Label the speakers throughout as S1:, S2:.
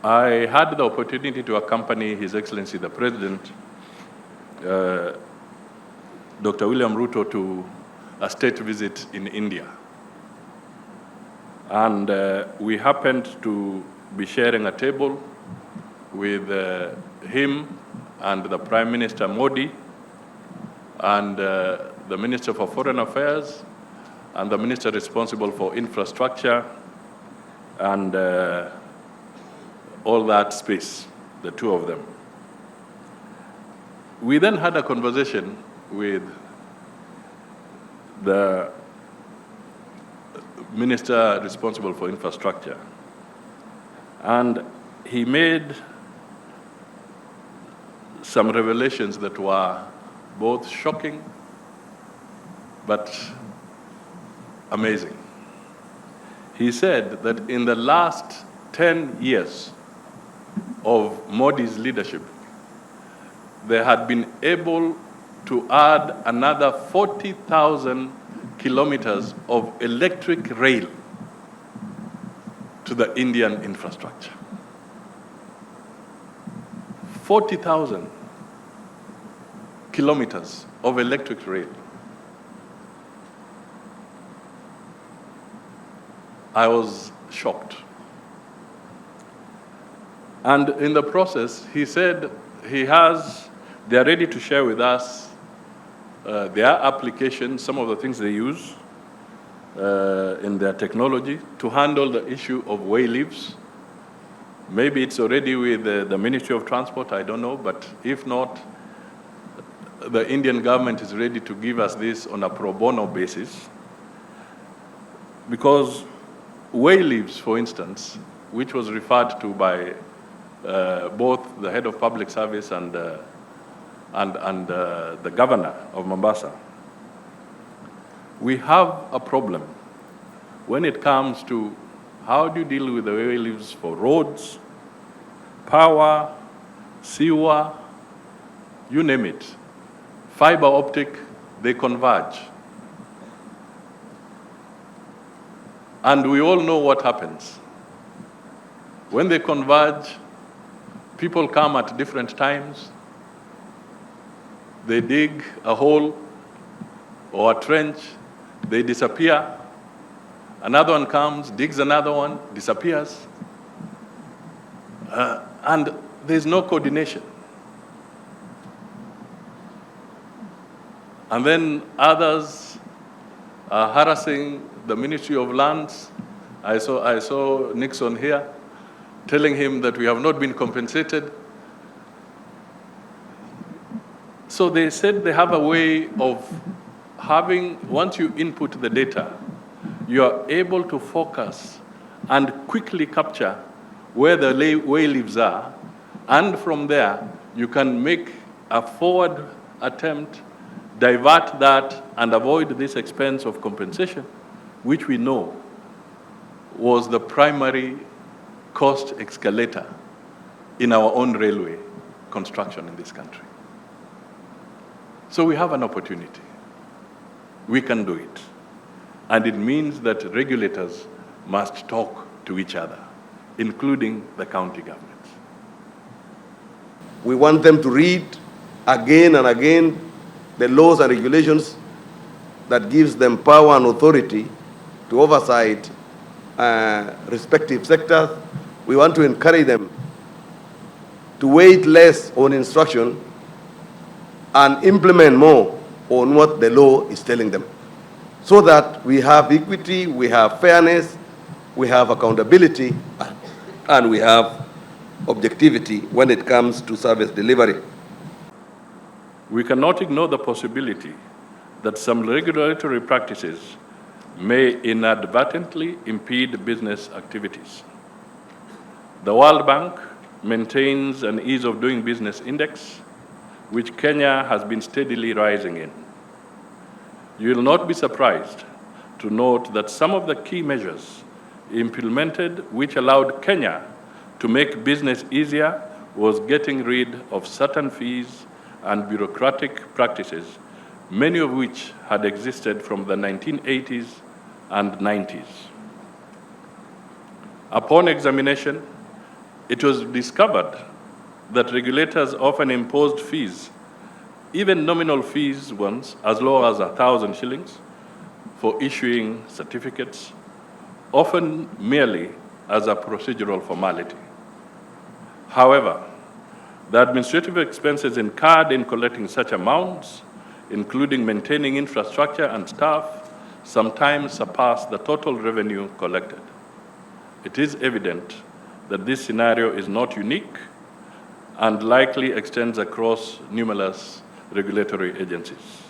S1: I had the opportunity to accompany His Excellency the President, Dr. William Ruto, to a state visit in India. And we happened to be sharing a table with him and the Prime Minister Modi and the Minister for Foreign Affairs and the Minister responsible for infrastructure and all that space, the two of them. We then had a conversation with the Minister responsible for infrastructure, and he made some revelations that were both shocking but amazing. He said that in the last 10 years of Modi's leadership, they had been able to add another 40,000 kilometers of electric rail to the Indian infrastructure. 40,000 kilometers of electric rail. I was shocked. And in the process, he said they are ready to share with us their application, some of the things they use in their technology to handle the issue of way leaves. Maybe it's already with the Ministry of Transport, I don't know, but if not, the Indian government is ready to give us this on a pro bono basis. Because way leaves, for instance, which was referred to by both the head of public service and the governor of Mombasa, we have a problem when it comes to how do you deal with the way leaves for roads, power, sewer, you name it. Fiber optic, they converge. And we all know what happens. When they converge, people come at different times. They dig a hole or a trench, they disappear. Another one comes, digs another one, disappears. And there's no coordination. And then others are harassing the Ministry of Lands. I saw Nixon here telling him that we have not been compensated. So they said they have a way of having, once you input the data, you are able to focus and quickly capture where the way leaves are, and from there, you can make a forward attempt, divert that, and avoid this expense of compensation, which we know was the primary cost escalator in our own railway construction in this country. So we have an opportunity. We can do it. And it means that regulators must talk to each other, including the county governments.
S2: We want them to read again and again the laws and regulations that gives them power and authority to oversight respective sectors. We want to encourage them to wait less on instruction and implement more on what the law is telling them, so that we have equity, we have fairness, we have accountability, and we have objectivity when it comes to service delivery.
S1: We cannot ignore the possibility that some regulatory practices may inadvertently impede business activities. The World Bank maintains an ease of doing business index, which Kenya has been steadily rising in. You will not be surprised to note that some of the key measures implemented which allowed Kenya to make business easier was getting rid of certain fees and bureaucratic practices many of which had existed from the 1980s and 90s. Upon examination, it was discovered that regulators often imposed fees, even nominal fees ones, as low as 1,000 shillings for issuing certificates, often merely as a procedural formality. However, the administrative expenses incurred in collecting such amounts, including maintaining infrastructure and staff, sometimes surpass the total revenue collected. It is evident that this scenario is not unique and likely extends across numerous regulatory agencies.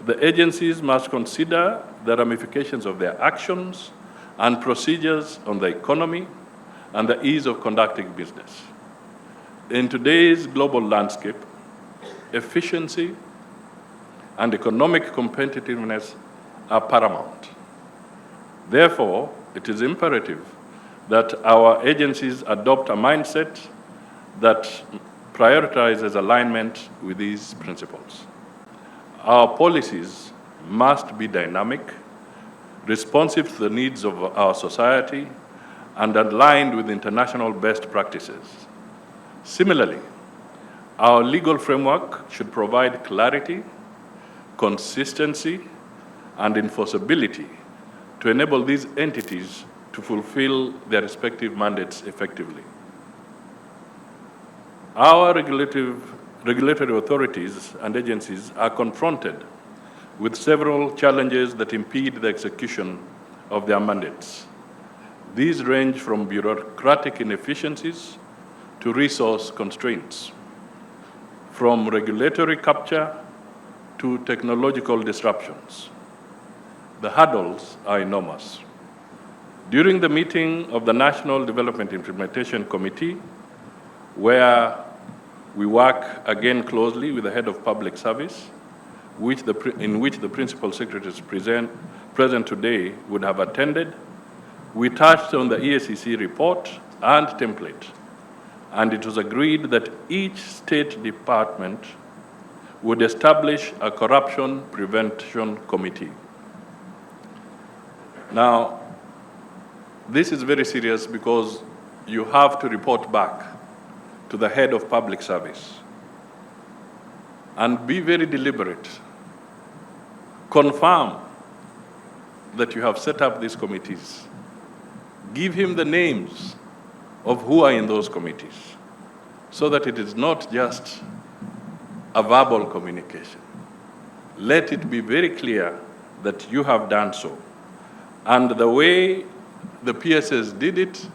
S1: The agencies must consider the ramifications of their actions and procedures on the economy and the ease of conducting business. In today's global landscape, efficiency and economic competitiveness are paramount. Therefore, it is imperative that our agencies adopt a mindset that prioritizes alignment with these principles. Our policies must be dynamic, responsive to the needs of our society, and aligned with international best practices. Similarly, our legal framework should provide clarity, consistency, and enforceability to enable these entities to fulfill their respective mandates effectively. Our regulatory authorities and agencies are confronted with several challenges that impede the execution of their mandates. These range from bureaucratic inefficiencies to resource constraints, from regulatory capture to technological disruptions. The hurdles are enormous. During the meeting of the National Development Implementation Committee, where we work again closely with the head of public service, in which the principal secretaries present today would have attended, we touched on the EACC report and template, and it was agreed that each state department would establish a corruption prevention committee. Now, this is very serious because you have to report back to the head of public service and be very deliberate. Confirm that you have set up these committees. Give him the names of who are in those committees so that it is not just a verbal communication. Let it be very clear that you have done so. And the way the PSS did it,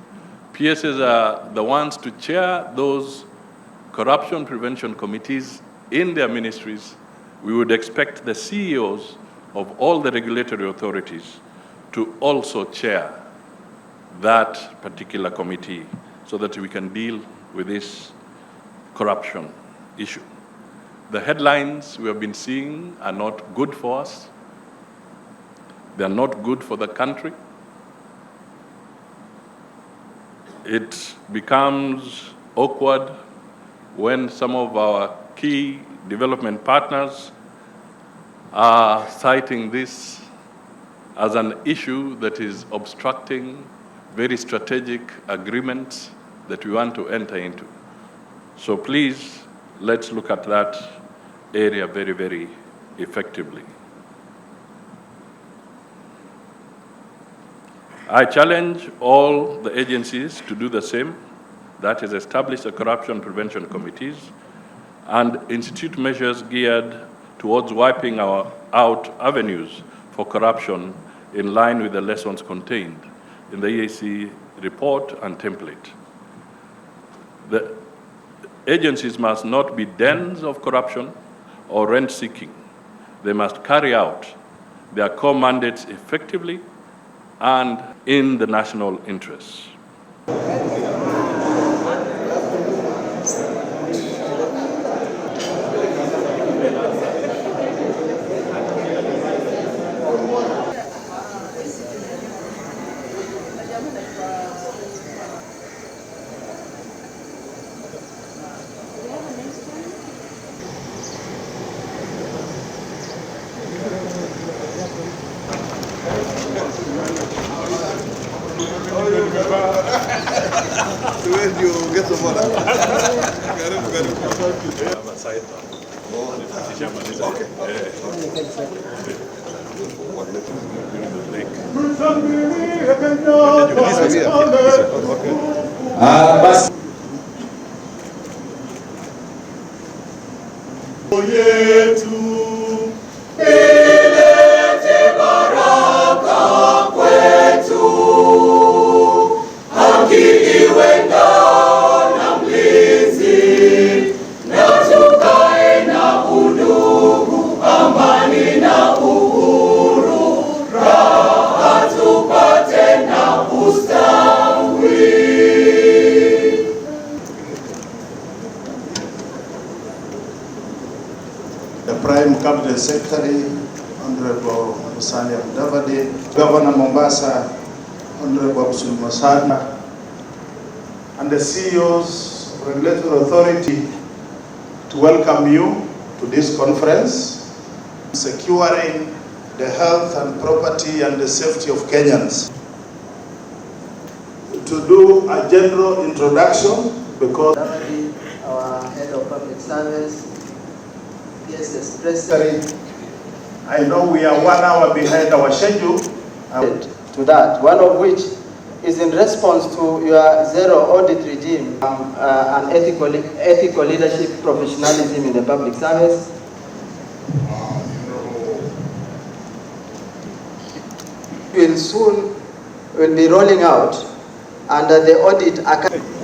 S1: PSS are the ones to chair those corruption prevention committees in their ministries. We would expect the CEOs of all the regulatory authorities to also chair that particular committee so that we can deal with this corruption issue. The headlines we have been seeing are not good for us. They are not good for the country. It becomes awkward when some of our key development partners are citing this as an issue that is obstructing very strategic agreements that we want to enter into. So please, let's look at that area very, very effectively. I challenge all the agencies to do the same, that is, establish the corruption prevention committees and institute measures geared towards wiping out avenues for corruption in line with the lessons contained in the EAC report and template. The agencies must not be dens of corruption or rent-seeking. They must carry out their core mandates effectively and in the national interests.
S2: Where do you get some water?
S3: The Prime Cabinet Secretary, Honorable Musalia Mudavadi, Governor Mombasa, Honorable Abdul Masada, and the CEOs of Regulatory Authority to welcome you to this conference, securing the health and property and the safety of Kenyans. To do a general introduction, because
S4: our head of public service, yes,
S3: I know we are 1 hour behind our schedule.
S4: To that, one of which is in response to your zero audit regime and ethical leadership professionalism in the public service. Will soon be rolling out under the audit academy.